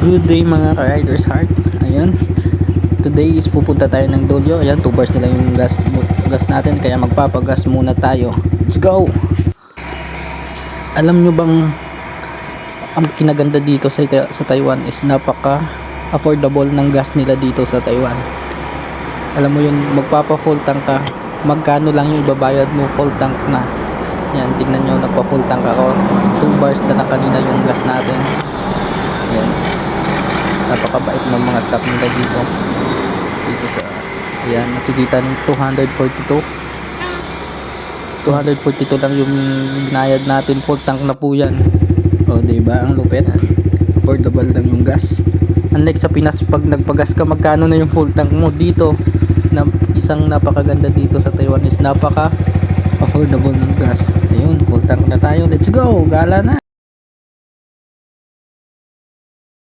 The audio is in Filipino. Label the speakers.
Speaker 1: Good day mga ka-Riders Heart. Ayun. Today is pupunta tayo ng Dolio. Ayan, 2 bars na lang yung gas natin. Kaya magpapagas muna tayo. Let's go! Alam nyo bang ang kinaganda dito sa Taiwan is napaka affordable ng gas nila dito sa Taiwan. Alam mo yun, magpapa full tank ka, magkano lang yung ibabayad mo full tank na. Yan, tingnan nyo, nagpa full tank ako. 2 bars na lang kanina yung gas natin. Yan, napakabait ng mga staff nila dito sa, ayan, nakikita ng 242 lang yung binayad natin, full tank na po yan. O diba, ang lupit, affordable lang yung gas. Unlike sa Pinas, pag nagpagas ka, magkano na yung full tank mo. Dito na isang napakaganda dito sa Taiwan is napaka affordable ng gas. Ayun, full tank na tayo, let's go, gala na.